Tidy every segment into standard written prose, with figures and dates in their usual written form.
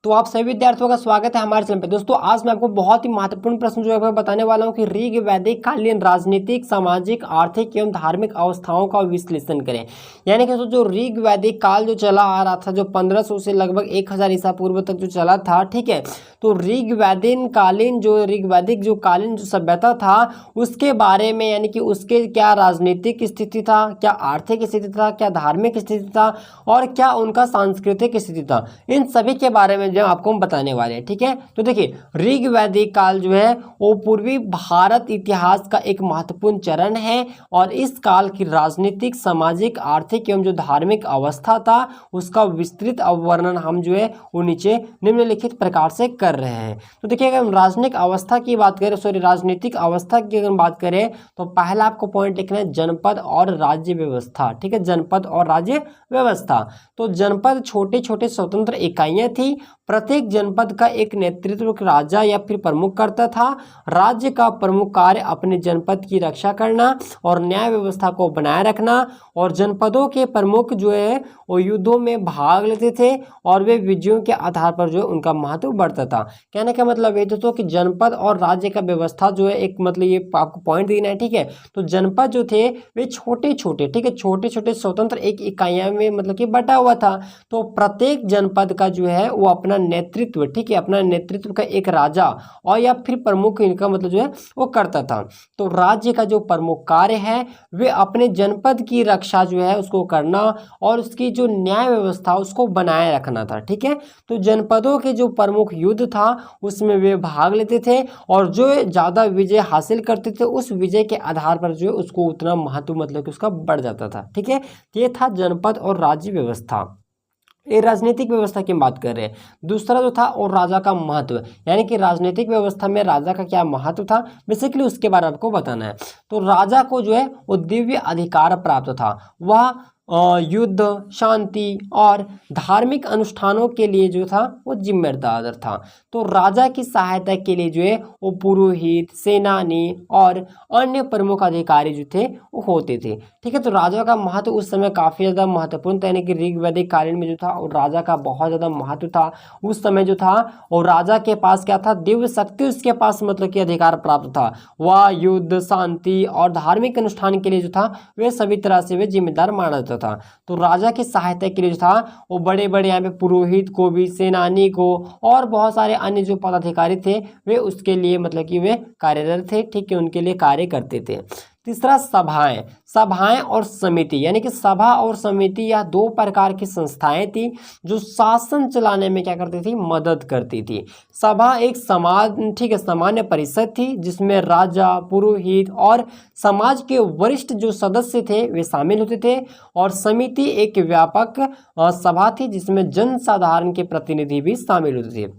तो आप सभी विद्यार्थियों का स्वागत है हमारे चैनल पे। दोस्तों आज मैं आपको बहुत ही महत्वपूर्ण प्रश्न जो है मैं बताने वाला हूं कि ऋग वैदिक कालीन राजनीतिक सामाजिक आर्थिक एवं धार्मिक अवस्थाओं का विश्लेषण करें। यानी कि जो ऋग वैदिक काल जो चला आ रहा था, जो 1500 से लगभग 1000 ईसा पूर्व तक जो चला था, ठीक है। तो ऋग वैदिक जो कालीन जो सभ्यता था उसके बारे में, यानी कि उसके क्या राजनीतिक स्थिति था, क्या आर्थिक स्थिति था, क्या धार्मिक स्थिति था और क्या उनका सांस्कृतिक स्थिति था, इन सभी के बारे में जो आपको हम बताने वाले हैं, ठीक है। तो देखिए ऋग वैदिक काल जो है वो पूर्वी भारत इतिहास का एक महत्वपूर्ण चरण है और इस काल की राजनीतिक सामाजिक आर्थिक एवं जो धार्मिक अवस्था था उसका विस्तृत वर्णन हम जो है वो नीचे निम्नलिखित प्रकार से कर रहे हैं। तो देखिए अगर हम राजनीतिक अवस्था की बात करें, राजनीतिक अवस्था की अगर बात करें तो पहला आपको पॉइंट लिखना है जनपद और राज्य व्यवस्था, ठीक है। जनपद और राज्य व्यवस्था, तो जनपद छोटे छोटे स्वतंत्र इकाइयां थी। प्रत्येक जनपद का एक नेतृत्व राजा या फिर प्रमुख करता था। राज्य का प्रमुख कार्य अपने जनपद की रक्षा करना और न्याय व्यवस्था को बनाए रखना, और जनपदों के प्रमुख जो है वो युद्धों में भाग लेते थे और वे विजयों के आधार पर जो है उनका महत्व बढ़ता था। कहने का मतलब ये दोस्तों कि जनपद और राज्य का व्यवस्था जो है एक मतलब ये आपको पॉइंट देना है, ठीक है। तो जनपद जो थे वे छोटे छोटे, ठीक है, छोटे छोटे स्वतंत्र एक इकाइयां में मतलब कि बटा हुआ था। तो प्रत्येक जनपद का जो है वो अपना नेतृत्व, ठीक है, अपना नेतृत्व का एक राजा और या फिर प्रमुख इनका मतलब जो है वो करता था। तो राज्य का जो प्रमुख कार्य है वे अपने जनपद की रक्षा जो है उसको करना और उसकी जो न्याय व्यवस्था उसको बनाए रखना था, ठीक है। तो जनपदों के जो प्रमुख युद्ध था उसमें वे भाग लेते थे और जो ज्यादा विजय हासिल करते थे उस विजय के आधार पर जो है उसको उतना महत्व मतलब कि उसका बढ़ जाता था, ठीक है। ये था जनपद और राज्य व्यवस्था। ये राजनीतिक व्यवस्था की बात कर रहे हैं। दूसरा जो था और राजा का महत्व, यानी कि राजनीतिक व्यवस्था में राजा का क्या महत्व था, बेसिकली उसके बारे में आपको बताना है। तो राजा को जो है वो दिव्य अधिकार प्राप्त था। वह युद्ध, शांति और धार्मिक अनुष्ठानों के लिए जो था वो जिम्मेदार था। तो राजा की सहायता के लिए जो है वो पुरोहित, सेनानी और अन्य प्रमुख अधिकारी जो थे वो होते थे, ठीक है। तो राजा का महत्व उस समय काफी ज्यादा महत्वपूर्ण था, यानी कि ऋग वैदिक कालीन में जो था और राजा का बहुत ज्यादा महत्व था उस समय जो था। और राजा के पास क्या था, दिव्य शक्ति उसके पास मतलब कि अधिकार प्राप्त था। वह युद्ध, शांति और धार्मिक अनुष्ठान के लिए जो था वे सभी तरह से वे जिम्मेदार माना जाता था। तो राजा की सहायता के लिए जो था वो बड़े बड़े यहाँ पे पुरोहित को भी, सेनानी को और बहुत सारे अन्य जो पदाधिकारी थे वे उसके लिए मतलब कि वे कार्यरत थे, ठीक है, उनके लिए कार्य करते थे। तीसरा सभाएं, सभाएं और समिति, यानी कि सभा और समिति यह दो प्रकार की संस्थाएं थी जो शासन चलाने में क्या करती थी, मदद करती थी। सभा एक समाज, ठीक है, सामान्य परिषद थी जिसमें राजा, पुरोहित और समाज के वरिष्ठ जो सदस्य थे वे शामिल होते थे। और समिति एक व्यापक सभा थी जिसमें जन साधारण के प्रतिनिधि भी शामिल होते थे।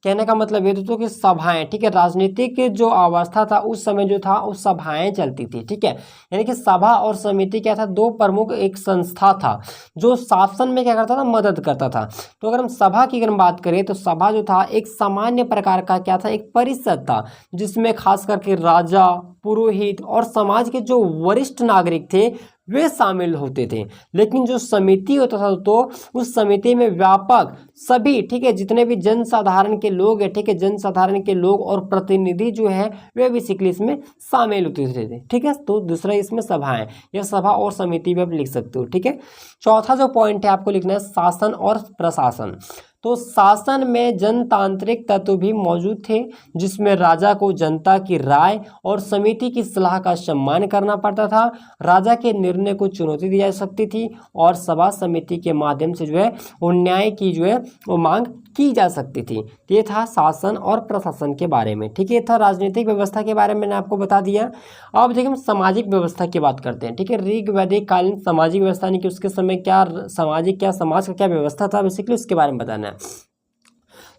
कहने का मतलब ये दोस्तों कि सभाएं, ठीक है, राजनीतिक जो अवस्था था उस समय जो था उस सभाएं चलती थी, ठीक है। यानी कि सभा और समिति क्या था, दो प्रमुख एक संस्था था जो शासन में क्या करता था, मदद करता था। तो अगर हम सभा की अगर बात करें तो सभा जो था एक सामान्य प्रकार का क्या था, एक परिषद था जिसमें खास करके राजा, पुरोहित और समाज के जो वरिष्ठ नागरिक थे वे शामिल होते थे। लेकिन जो समिति होता था तो उस समिति में व्यापक सभी, ठीक है, जितने भी जनसाधारण के लोग हैं, ठीक है, जनसाधारण के लोग और प्रतिनिधि जो है वे बेसिकली इसमें शामिल होते थे, ठीक है। तो दूसरा इसमें सभाएं, यह सभा और समिति भी आप लिख सकते हो, ठीक है। चौथा जो पॉइंट है आपको लिखना है शासन और प्रशासन। तो शासन में जनतांत्रिक तत्व भी मौजूद थे जिसमें राजा को जनता की राय और समिति की सलाह का सम्मान करना पड़ता था। राजा के निर्णय को चुनौती दी जा सकती थी और सभा समिति के माध्यम से जो है वो न्याय की जो है वो मांग की जा सकती थी। ये था शासन और प्रशासन के बारे में, ठीक है। ये था राजनीतिक व्यवस्था के बारे में मैंने आपको बता दिया। अब देखिए हम सामाजिक व्यवस्था की बात करते हैं, ठीक है। ऋग वैदिक कालीन सामाजिक व्यवस्था, यानी कि उसके समय क्या सामाजिक, क्या समाज का क्या व्यवस्था था, बेसिकली उसके बारे में बताना है।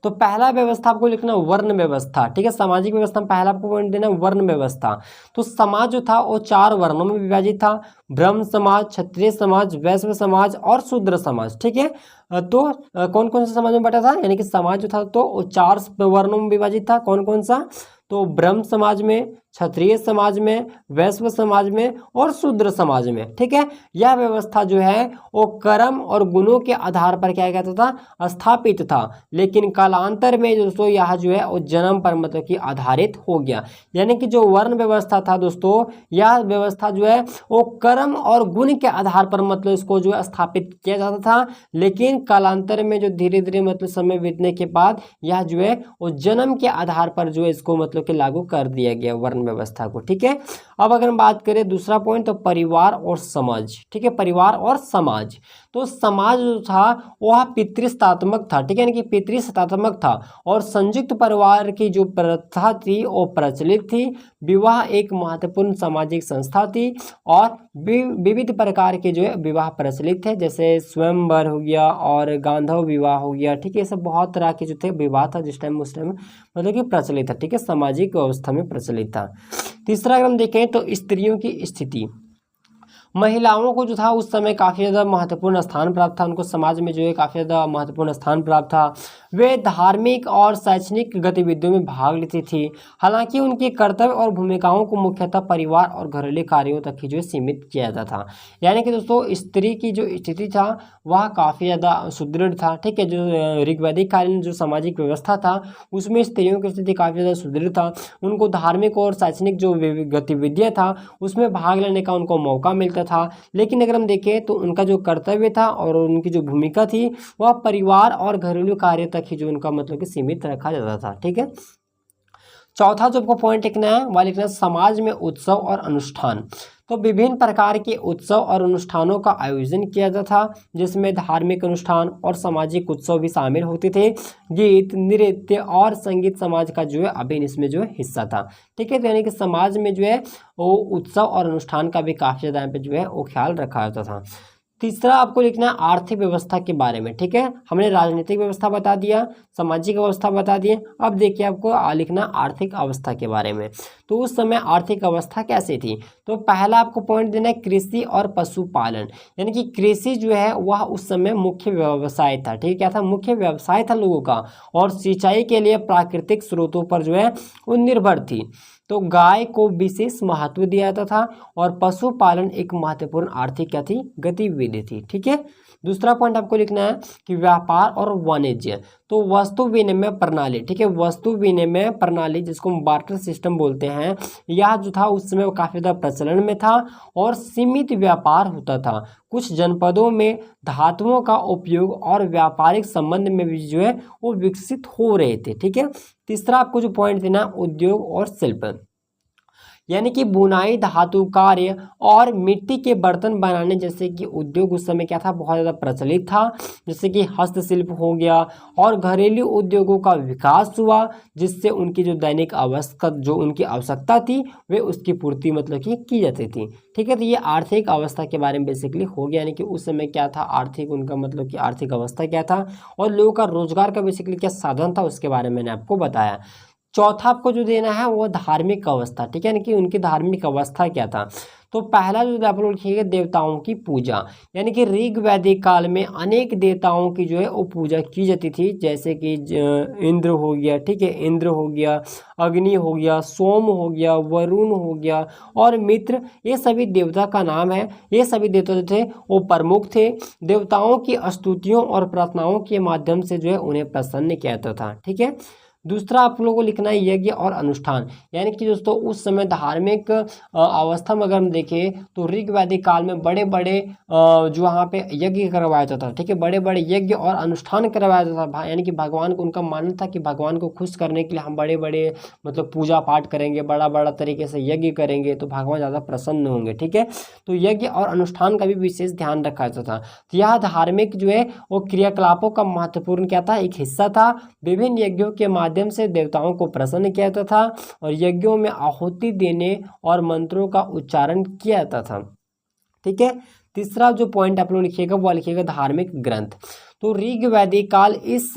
तो पहला व्यवस्था आपको लिखना वर्ण व्यवस्था, ठीक है। सामाजिक व्यवस्था में पहला आपको पॉइंट देना वर्ण व्यवस्था। तो समाज जो था वो 4 वर्णों में विभाजित था, ब्रह्म समाज, क्षत्रिय समाज, वैश्य समाज और शूद्र समाज, ठीक है। तो कौन कौन सा समाज में बटा था, यानी कि समाज जो था तो वो 4 वर्णों में विभाजित था। कौन कौन सा, तो ब्रह्म समाज में, क्षत्रिय समाज में, वैश्य समाज में और शूद्र समाज में। ठीक है, यह व्यवस्था जो है वो कर्म और गुणों के आधार पर क्या कहता था, स्थापित था। लेकिन कालांतर में दोस्तों यह जो है वो जन्म पर मतलब कि आधारित हो गया। यानी कि जो वर्ण व्यवस्था था दोस्तों, यह व्यवस्था जो है वो कर्म और गुण के आधार पर मतलब इसको जो है स्थापित किया जाता था। लेकिन कालांतर में जो धीरे धीरे मतलब समय बीतने के बाद यह जो है वो जन्म के आधार पर जो है इसको मतलब कि लागू कर दिया गया वर्ण व्यवस्था को। ठीक है, अब अगर हम बात करें दूसरा पॉइंट, तो परिवार और समाज। ठीक है, परिवार और समाज, तो समाज जो था वह पितृसत्तात्मक था। ठीक है, यानी कि पितृसत्तात्मक था और संयुक्त परिवार की जो प्रथा थी वो प्रचलित थी। विवाह एक महत्वपूर्ण सामाजिक संस्था थी और विविध प्रकार के जो है विवाह प्रचलित थे, जैसे स्वयंवर हो गया और गांधर्व विवाह हो गया। ठीक है, ये सब बहुत तरह के जो थे विवाह था जिस टाइम उस टाइम मतलब कि प्रचलित था। ठीक है, सामाजिक व्यवस्था में प्रचलित था। तीसरा अगर हम देखें तो स्त्रियों की स्थिति, महिलाओं को जो था उस समय काफ़ी ज़्यादा महत्वपूर्ण स्थान प्राप्त था, उनको समाज में जो है काफ़ी ज़्यादा महत्वपूर्ण स्थान प्राप्त था। वे धार्मिक और शैक्षणिक गतिविधियों में भाग लेती थी। हालांकि उनके कर्तव्य और भूमिकाओं को मुख्यतः परिवार और घरेलू कार्यों तक ही जो है सीमित किया जाता था। यानी कि दोस्तों स्त्री की जो स्थिति था वह काफ़ी ज़्यादा सुदृढ़ था। ठीक है, जो ऋग्वैदिक कालीन जो सामाजिक व्यवस्था था उसमें स्त्रियों की स्थिति काफ़ी ज़्यादा सुदृढ़ था। उनको धार्मिक और शैक्षणिक जो गतिविधियाँ था उसमें भाग लेने का उनको मौका मिलता था। लेकिन अगर हम देखें तो उनका जो कर्तव्य था और उनकी जो भूमिका थी वह परिवार और घरेलू कार्य तक ही जो उनका मतलब कि सीमित रखा जाता था। ठीक है, चौथा जो आपको पॉइंट लिखना है वह लिखना है समाज में उत्सव और अनुष्ठान। तो विभिन्न प्रकार के उत्सव और अनुष्ठानों का आयोजन किया जाता था, जिसमें धार्मिक अनुष्ठान और सामाजिक उत्सव भी शामिल होते थे। गीत, नृत्य और संगीत समाज का जो है अभिन्न इसमें जो है हिस्सा था। ठीक है, तो यानी कि समाज में जो है वो उत्सव और अनुष्ठान का भी काफ़ी ज़्यादा यहाँ पे जो है वो ख्याल रखा जाता था। तीसरा आपको लिखना है आर्थिक व्यवस्था के बारे में। ठीक है, हमने राजनीतिक व्यवस्था बता दिया, सामाजिक व्यवस्था बता दिए, अब देखिए आपको लिखना आर्थिक अवस्था के बारे में। तो उस समय आर्थिक अवस्था कैसी थी, तो पहला आपको पॉइंट देना है कृषि और पशुपालन। यानी कि कृषि जो है वह उस समय मुख्य व्यवसाय था। ठीक है, क्या था, मुख्य व्यवसाय था लोगों का, और सिंचाई के लिए प्राकृतिक स्रोतों पर जो है वो निर्भर थी। तो गाय को विशेष महत्व दिया जाता था और पशुपालन एक महत्वपूर्ण आर्थिक क्या थी, गतिविधि थी। ठीक है, दूसरा पॉइंट आपको लिखना है कि व्यापार और वाणिज्य। तो वस्तु विनिमय प्रणाली, ठीक है, वस्तु विनिमय प्रणाली जिसको हम बार्टर सिस्टम बोलते हैं, यह जो था उस समय काफ़ी ज़्यादा प्रचलन में था और सीमित व्यापार होता था। कुछ जनपदों में धातुओं का उपयोग और व्यापारिक संबंध में भी जो है वो विकसित हो रहे थे। ठीक है, तीसरा आपको जो पॉइंट देना उद्योग और शिल्प, यानी कि बुनाई, धातु कार्य और मिट्टी के बर्तन बनाने जैसे कि उद्योग उस समय क्या था, बहुत ज़्यादा प्रचलित था। जैसे कि हस्तशिल्प हो गया और घरेलू उद्योगों का विकास हुआ, जिससे उनकी जो दैनिक जो उनकी आवश्यकता थी वे उसकी पूर्ति मतलब कि की जाती थी। ठीक है, तो ये आर्थिक अवस्था के बारे में बेसिकली हो गया, यानी कि उस समय क्या था आर्थिक, उनका मतलब कि आर्थिक अवस्था क्या था और लोगों का रोजगार का बेसिकली क्या साधन था उसके बारे में मैंने आपको बताया। चौथा आपको जो देना है वो धार्मिक अवस्था। ठीक है, यानी कि उनकी धार्मिक अवस्था क्या था, तो पहला जो आप लोग लिखिएगा देवताओं की पूजा। यानी कि ऋग वैदिक काल में अनेक देवताओं की जो है वो पूजा की जाती थी, जैसे कि इंद्र हो गया, ठीक है, इंद्र हो गया, अग्नि हो गया, सोम हो गया, वरुण हो गया और मित्र, ये सभी देवता का नाम है। ये सभी देवता जो थे वो प्रमुख थे। देवताओं की स्तुतियों और प्रार्थनाओं के माध्यम से जो है उन्हें प्रसन्न किया जाता था। ठीक है, दूसरा आप लोगों को लिखना है यज्ञ और अनुष्ठान। यानी कि दोस्तों उस समय धार्मिक अवस्था में अगर हम देखें तो ऋग वैदिक काल में बड़े बड़े जो वहाँ पे यज्ञ करवाया जाता था। ठीक है, बड़े बड़े यज्ञ और अनुष्ठान करवाया जाता था, यानी कि भगवान को, उनका मानना था कि भगवान को खुश करने के लिए हम बड़े बड़े मतलब पूजा पाठ करेंगे, बड़ा बड़ा तरीके से यज्ञ करेंगे तो भगवान ज़्यादा प्रसन्न होंगे। ठीक है, तो यज्ञ और अनुष्ठान का भी विशेष ध्यान रखा जाता था। तो यह धार्मिक जो है वो क्रियाकलापों का महत्वपूर्ण क्या था, एक हिस्सा था। विभिन्न यज्ञों के माध्यम से देवताओं को प्रसन्न किया जाता था और यज्ञों में आहुति देने और मंत्रों का उच्चारण किया जाता था। ठीक है, तीसरा जो पॉइंट आप लोग लिखिएगा वो लिखिएगा धार्मिक ग्रंथ। तो ऋग वैदिक काल इस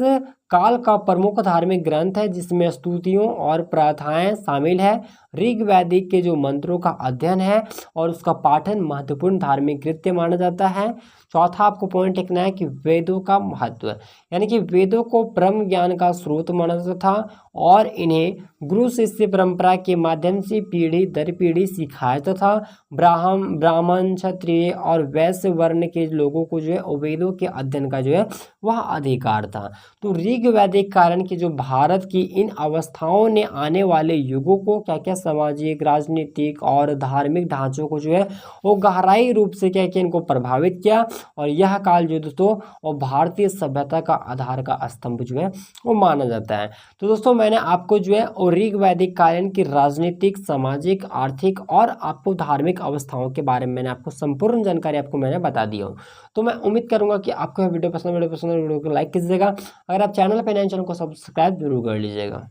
काल का प्रमुख धार्मिक ग्रंथ है जिसमें स्तुतियों और प्रार्थनाएं शामिल है। ऋग वैदिक के जो मंत्रों का अध्ययन है और उसका पाठन महत्वपूर्ण धार्मिक कृत्य माना जाता है। चौथा आपको पॉइंट लिखना है कि वेदों का महत्व, यानी कि वेदों को ब्रह्म ज्ञान का स्रोत माना जाता था और इन्हें गुरु शिष्य परंपरा के माध्यम से पीढ़ी दर पीढ़ी सिखाया जाता था। ब्राह्मण क्षत्रिय और वैश्य वर्ण के लोगों को जो है वेदों के अध्ययन का जो है वह अधिकार था। तो ऋग वैदिक कालीन की जो भारत की इन अवस्थाओं ने आने वाले युगों को क्या क्या सामाजिक राजनीतिक और धार्मिक ढांचों को जो है वो गहराई रूप से क्या क्या इनको प्रभावित किया और यह काल जो दोस्तों और भारतीय सभ्यता का आधार का स्तंभ जो है वो माना जाता है। तो दोस्तों मैंने आपको जो है और ऋग वैदिक कालीन की राजनीतिक सामाजिक आर्थिक और आपको धार्मिक अवस्थाओं के बारे में मैंने आपको संपूर्ण जानकारी आपको मैंने बता दी हो। तो मैं उम्मीद करूंगा कि आपको यह वीडियो पसंद है, वीडियो को लाइक कीजिएगा। अगर आप चैनल पर नए चैनल को सब्सक्राइब जरूर कर लीजिएगा।